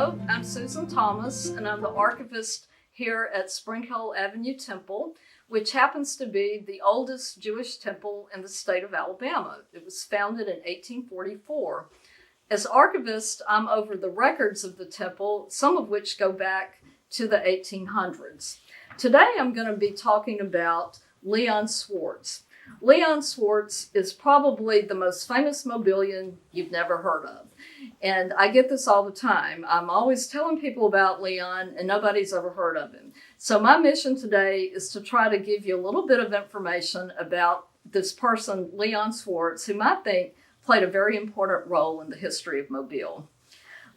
Hello, I'm Susan Thomas, and I'm the archivist here at Springhill Avenue Temple, which happens to be the oldest Jewish temple in the state of Alabama. It was founded in 1844. As archivist, I'm over the records of the temple, some of which go back to the 1800s. Today, I'm going to be talking about Leon Schwarz. Leon Schwarz is probably the most famous Mobilian you've never heard of. And I get this all the time. I'm always telling people about Leon and nobody's ever heard of him. So my mission today is to try to give you a little bit of information about this person, Leon Schwarz, whom I think played a very important role in the history of Mobile.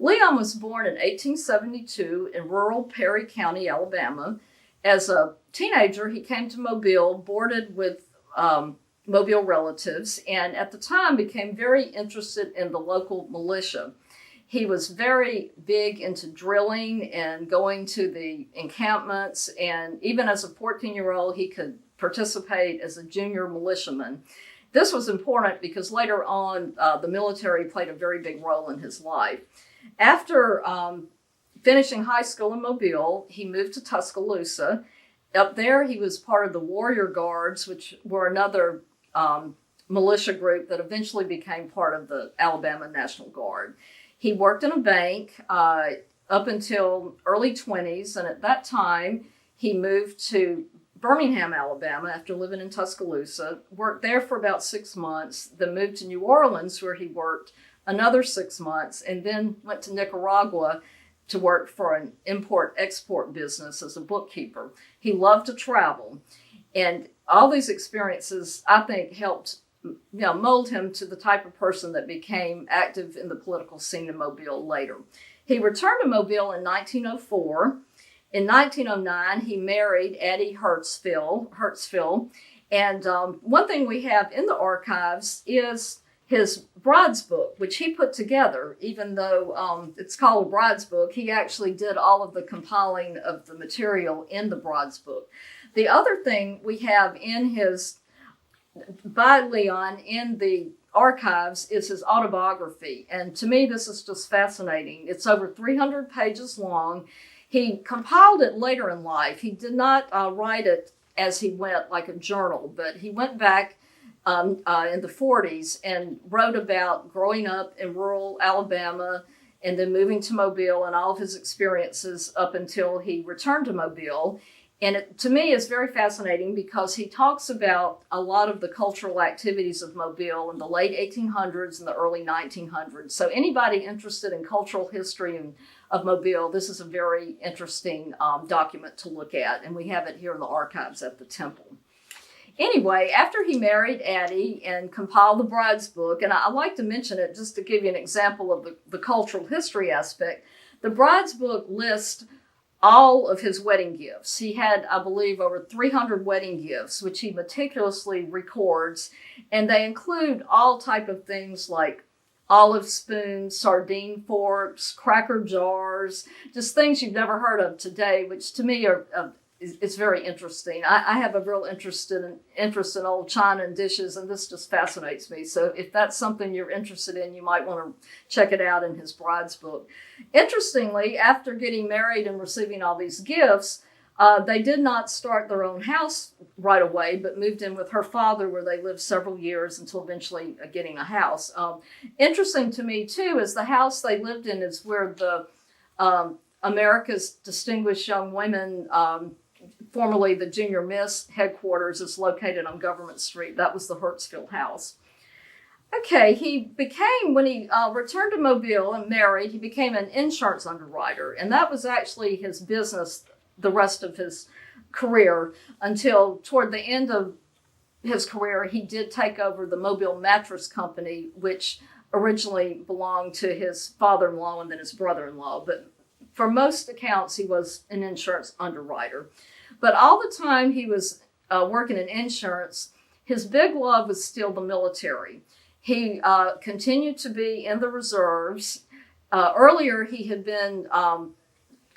Leon was born in 1872 in rural Perry County, Alabama. As a teenager, he came to Mobile, boarded with Mobile relatives, and at the time became very interested in the local militia. He was very big into drilling and going to the encampments, and even as a 14-year-old, he could participate as a junior militiaman. This was important because later on, the military played a very big role in his life. After finishing high school in Mobile, he moved to Tuscaloosa. Up there, he was part of the Warrior Guards, which were another militia group that eventually became part of the Alabama National Guard. He worked in a bank up until early 20s, and at that time, he moved to Birmingham, Alabama, after living in Tuscaloosa, worked there for about 6 months, then moved to New Orleans, where he worked another 6 months, and then went to Nicaragua to work for an import-export business as a bookkeeper. He loved to travel, and all these experiences, I think, helped mold him to the type of person that became active in the political scene in Mobile later. He returned to Mobile in 1904. In 1909, he married Addie Hertzfield, and one thing we have in the archives is his bride's book, which he put together. Even though it's called a bride's book, he actually did all of the compiling of the material in the bride's book. The other thing we have by Leon in the archives is his autobiography. And to me, this is just fascinating. It's over 300 pages long. He compiled it later in life. He did not write it as he went like a journal, but he went back in the 40s and wrote about growing up in rural Alabama and then moving to Mobile and all of his experiences up until he returned to Mobile. And it, to me, is very fascinating because he talks about a lot of the cultural activities of Mobile in the late 1800s and the early 1900s. So anybody interested in cultural history of Mobile, this is a very interesting document to look at. And we have it here in the archives at the temple. Anyway, after he married Addie and compiled the bride's book, and I like to mention it just to give you an example of the cultural history aspect, the bride's book lists all of his wedding gifts. He had, I believe, over 300 wedding gifts, which he meticulously records, and they include all type of things like olive spoons, sardine forks, cracker jars, just things you've never heard of today, which to me it's very interesting. I have a real interest in old china and dishes, and this just fascinates me. So if that's something you're interested in, you might want to check it out in his bride's book. Interestingly, after getting married and receiving all these gifts, they did not start their own house right away, but moved in with her father, where they lived several years until eventually getting a house. Interesting to me, too, is the house they lived in is where the America's Distinguished Young Women, formerly the Junior Miss headquarters, is located on Government Street. That was the Hertzfield house. Okay, when he returned to Mobile and married, he became an insurance underwriter. And that was actually his business the rest of his career until toward the end of his career, he did take over the Mobile Mattress Company, which originally belonged to his father-in-law and then his brother-in-law. But for most accounts, he was an insurance underwriter. But all the time he was working in insurance, his big love was still the military. He continued to be in the reserves. Earlier, he had been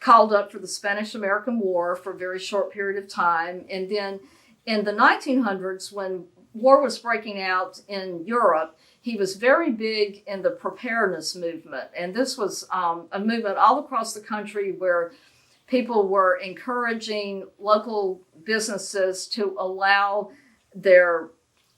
called up for the Spanish-American War for a very short period of time. And then in the 1900s, when war was breaking out in Europe, he was very big in the preparedness movement. And this was a movement all across the country where people were encouraging local businesses to allow their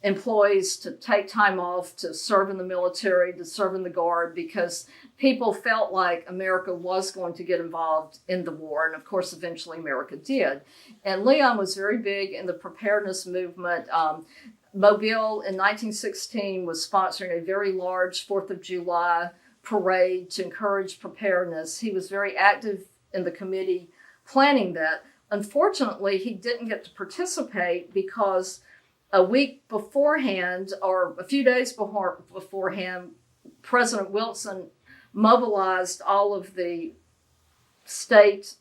employees to take time off to serve in the military, to serve in the Guard, because people felt like America was going to get involved in the war. And of course, eventually America did. And Leon was very big in the preparedness movement. Mobile in 1916 was sponsoring a very large 4th of July parade to encourage preparedness. He was very active in the committee planning that. Unfortunately, he didn't get to participate because a week beforehand, or a few days beforehand, President Wilson mobilized all of the state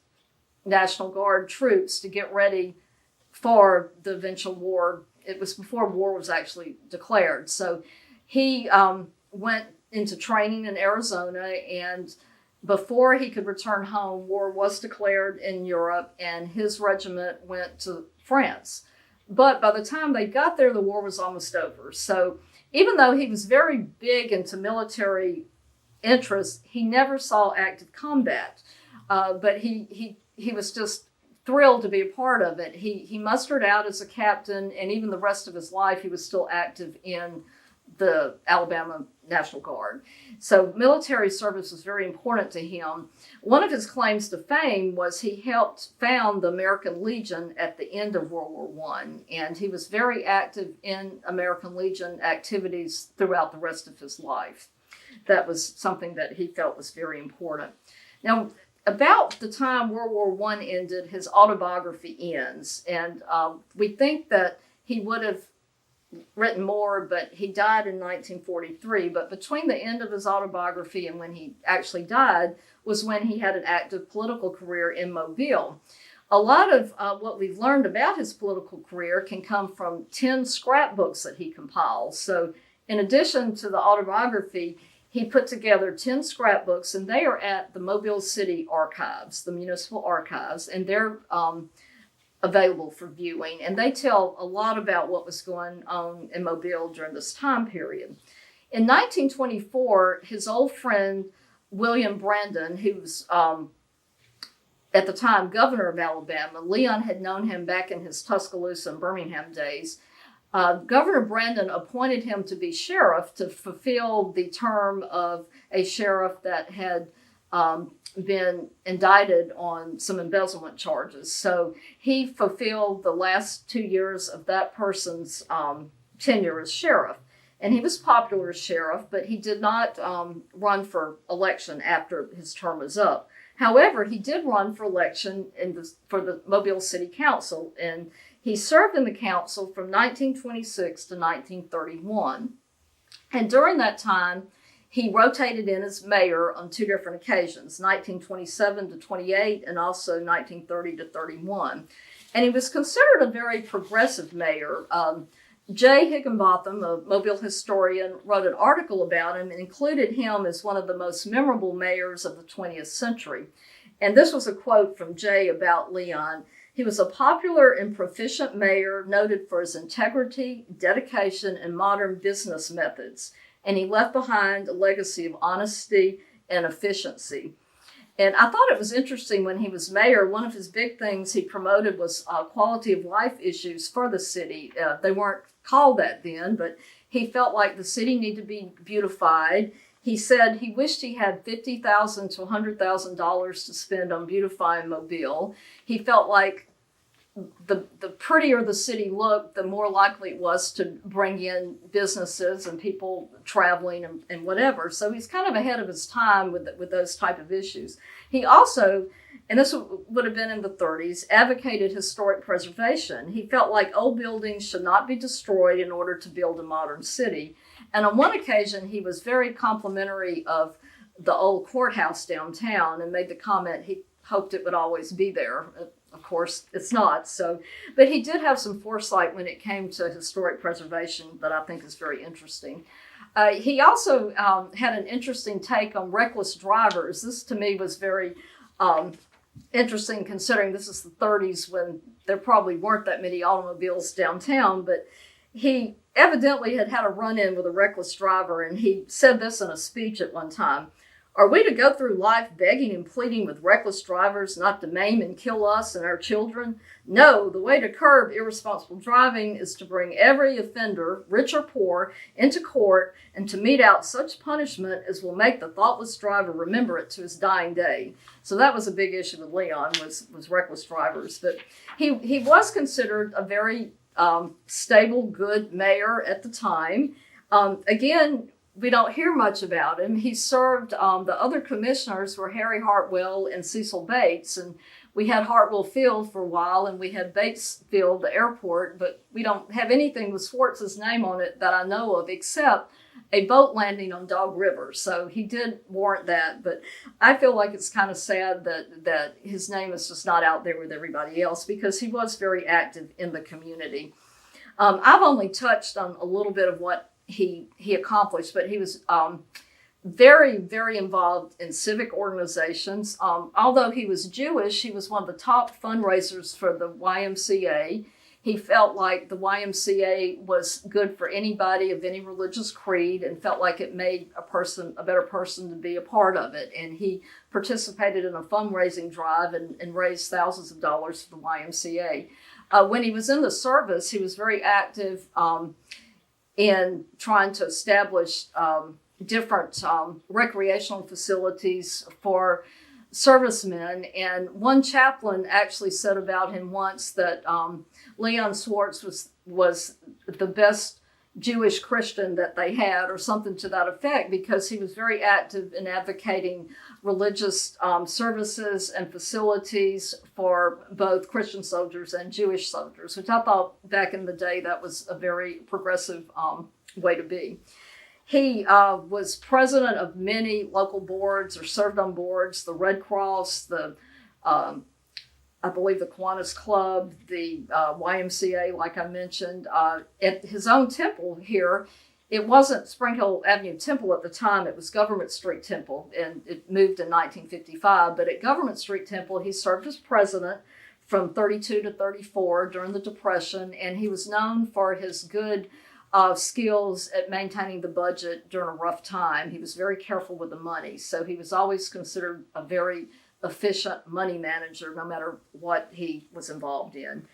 National Guard troops to get ready for the eventual war. It was before war was actually declared. So he went into training in Arizona, and before he could return home, war was declared in Europe, and his regiment went to France. But by the time they got there, the war was almost over. So even though he was very big into military interests, he never saw active combat. But he was just thrilled to be a part of it. He mustered out as a captain, and even the rest of his life, he was still active in the Alabama National Guard. So military service was very important to him. One of his claims to fame was he helped found the American Legion at the end of World War I, and he was very active in American Legion activities throughout the rest of his life. That was something that he felt was very important. Now, about the time World War I ended, his autobiography ends, and we think that he would have written more, but he died in 1943. But between the end of his autobiography and when he actually died was when he had an active political career in Mobile. A lot of what we've learned about his political career can come from 10 scrapbooks that he compiled. So in addition to the autobiography, he put together 10 scrapbooks, and they are at the Mobile City Archives, the municipal archives, and they're available for viewing. And they tell a lot about what was going on in Mobile during this time period. In 1924, his old friend, William Brandon, who was at the time governor of Alabama, Leon had known him back in his Tuscaloosa and Birmingham days. Governor Brandon appointed him to be sheriff to fulfill the term of a sheriff that had been indicted on some embezzlement charges. So he fulfilled the last 2 years of that person's tenure as sheriff. And he was popular as sheriff, but he did not run for election after his term was up. However, he did run for election for the Mobile City Council, and he served in the council from 1926 to 1931. And during that time, he rotated in as mayor on 2 different occasions, 1927 to 28 and also 1930 to 31. And he was considered a very progressive mayor. Jay Higginbotham, a Mobile historian, wrote an article about him and included him as one of the most memorable mayors of the 20th century. And this was a quote from Jay about Leon. He was a popular and proficient mayor, noted for his integrity, dedication, and modern business methods. And he left behind a legacy of honesty and efficiency. And I thought it was interesting when he was mayor, one of his big things he promoted was quality of life issues for the city. They weren't called that then, but he felt like the city needed to be beautified. He said he wished he had $50,000 to $100,000 to spend on beautifying Mobile. He felt like the prettier the city looked, the more likely it was to bring in businesses and people traveling and whatever. So he's kind of ahead of his time with those type of issues. He also, and this would have been in the 30s, advocated historic preservation. He felt like old buildings should not be destroyed in order to build a modern city. And on one occasion, he was very complimentary of the old courthouse downtown and made the comment he hoped it would always be there. Of course, it's not. So, but he did have some foresight when it came to historic preservation that I think is very interesting. He also had an interesting take on reckless drivers. This, to me, was very interesting, considering this is the 30s when there probably weren't that many automobiles downtown. But evidently had had a run-in with a reckless driver, and he said this in a speech at one time. Are we to go through life begging and pleading with reckless drivers not to maim and kill us and our children? No, the way to curb irresponsible driving is to bring every offender, rich or poor, into court and to mete out such punishment as will make the thoughtless driver remember it to his dying day. So that was a big issue with Leon, was reckless drivers. But he was considered a very stable, good mayor at the time. Again, we don't hear much about him. He served, the other commissioners were Harry Hartwell and Cecil Bates, and we had Hartwell Field for a while, and we had Bates Field, the airport, but we don't have anything with Schwartz's name on it that I know of, except a boat landing on Dog River. So he did warrant that, but I feel like it's kind of sad that his name is just not out there with everybody else, because he was very active in the community. I've only touched on a little bit of what he accomplished, but he was very, very involved in civic organizations. Although he was Jewish, he was one of the top fundraisers for the YMCA. He felt like the YMCA was good for anybody of any religious creed, and felt like it made a better person to be a part of it. And he participated in a fundraising drive and raised thousands of dollars for the YMCA. When he was in the service, he was very active in trying to establish different recreational facilities for servicemen. And one chaplain actually said about him once that Leon Schwarz was the best Jewish Christian that they had, or something to that effect, because he was very active in advocating religious services and facilities for both Christian soldiers and Jewish soldiers, which I thought back in the day that was a very progressive way to be. He was president of many local boards, or served on boards, the Red Cross, the I believe the Kiwanis Club, the YMCA, like I mentioned. At his own temple here, it wasn't Springhill Avenue Temple at the time, it was Government Street Temple, and it moved in 1955. But at Government Street Temple, he served as president from 32 to 34 during the Depression, and he was known for his good skills at maintaining the budget during a rough time. He was very careful with the money, so he was always considered a very efficient money manager, no matter what he was involved in.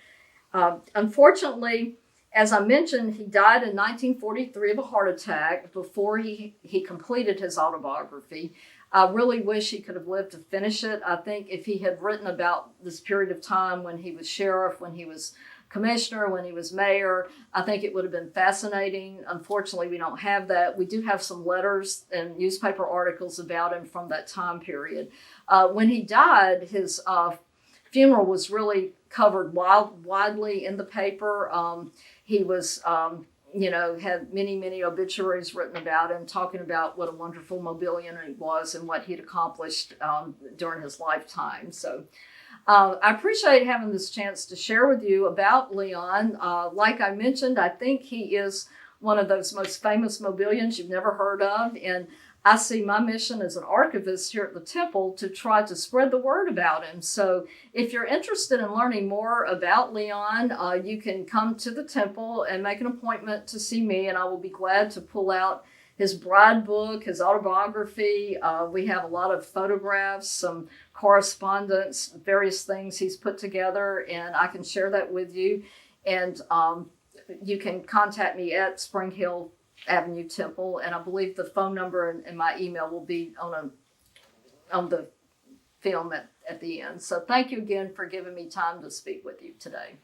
Unfortunately, as I mentioned, he died in 1943 of a heart attack before he completed his autobiography. I really wish he could have lived to finish it. I think if he had written about this period of time when he was sheriff, when he was commissioner, when he was mayor, I think it would have been fascinating. Unfortunately, we don't have that. We do have some letters and newspaper articles about him from that time period. When he died, his funeral was really covered widely in the paper. He was, had many obituaries written about him, talking about what a wonderful Mobilian he was and what he'd accomplished during his lifetime. So I appreciate having this chance to share with you about Leon. Like I mentioned, I think he is one of those most famous Mobilians you've never heard of, and I see my mission as an archivist here at the temple to try to spread the word about him. So if you're interested in learning more about Leon, you can come to the temple and make an appointment to see me, and I will be glad to pull out his bride book, his autobiography. We have a lot of photographs, some correspondence, various things he's put together, and I can share that with you. And you can contact me at Springhill Avenue Temple, and I believe the phone number and my email will be on the film at the end. So thank you again for giving me time to speak with you today.